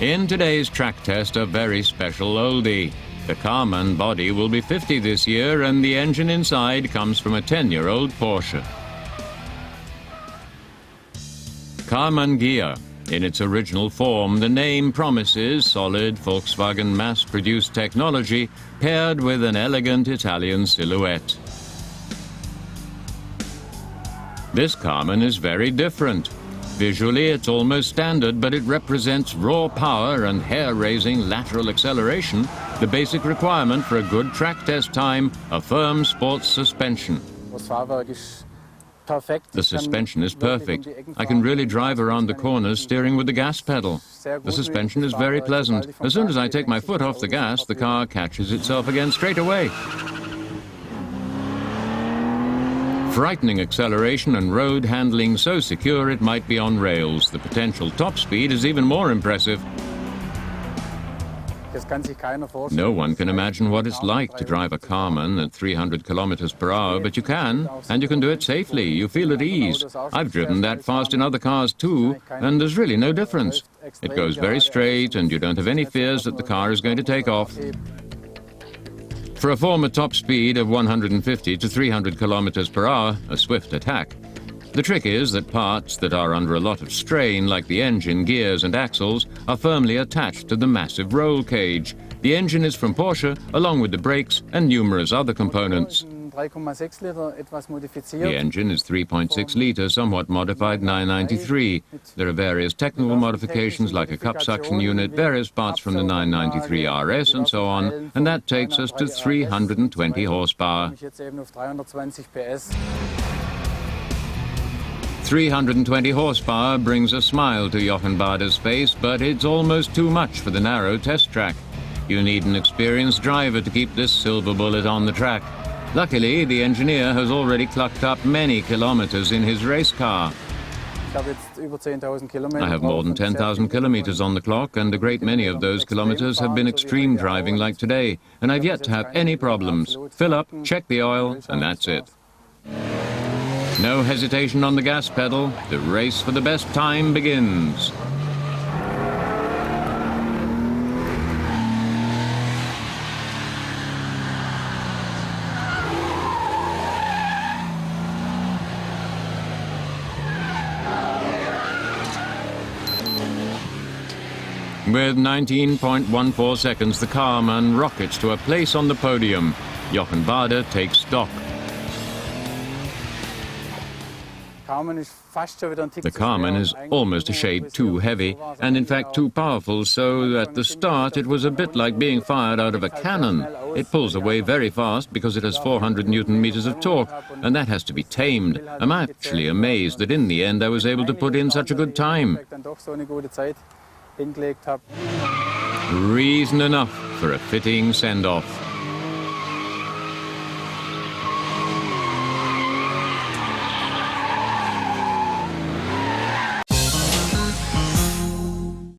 In today's track test, a very special oldie. The Karmann body will be 50 this year, and the engine inside comes from a 10-year-old Porsche. Karmann Ghia. In its original form, the name promises solid Volkswagen mass-produced technology paired with an elegant Italian silhouette. This Karmann is very different. Visually, it's almost standard, but it represents raw power and hair-raising lateral acceleration, the basic requirement for a good track test time, a firm sports suspension. The suspension is perfect. I can really drive around the corners steering with the gas pedal. The suspension is very pleasant. As soon as I take my foot off the gas, the car catches itself again straight away. Frightening acceleration and road handling so secure it might be on rails. The potential top speed is even more impressive. No one can imagine what it's like to drive a Karmann at 300 kilometers per hour, but you can, and you can do it safely. You feel at ease. I've driven that fast in other cars too, and there's really no difference. It goes very straight, and you don't have any fears that the car is going to take off. For a former top speed of 150 to 300 kilometers per hour, a swift attack. The trick is that parts that are under a lot of strain, like the engine, gears and axles, are firmly attached to the massive roll cage. The engine is from Porsche, along with the brakes and numerous other components. The engine is 3.6 litre, somewhat modified 993. There are various technical modifications like a cup suction unit, various parts from the 993 RS and so on, and that takes us to 320 horsepower. 320 horsepower brings a smile to Jochen Bader's face, but it's almost too much for the narrow test track. You need an experienced driver to keep this silver bullet on the track. Luckily, the engineer has already clocked up many kilometers in his race car. I have more than 10,000 kilometers on the clock, and a great many of those kilometers have been extreme driving like today, and I've yet to have any problems. Fill up, check the oil, and that's it. No hesitation on the gas pedal. The race for the best time begins. With 19.14 seconds, the Karmann rockets to a place on the podium. Jochen Bader takes stock. The Karmann is almost a shade too heavy, and in fact too powerful, so at the start it was a bit like being fired out of a cannon. It pulls away very fast because it has 400 Newton-meters of torque, and that has to be tamed. I'm actually amazed that in the end I was able to put in such a good time. Reason enough for a fitting send-off.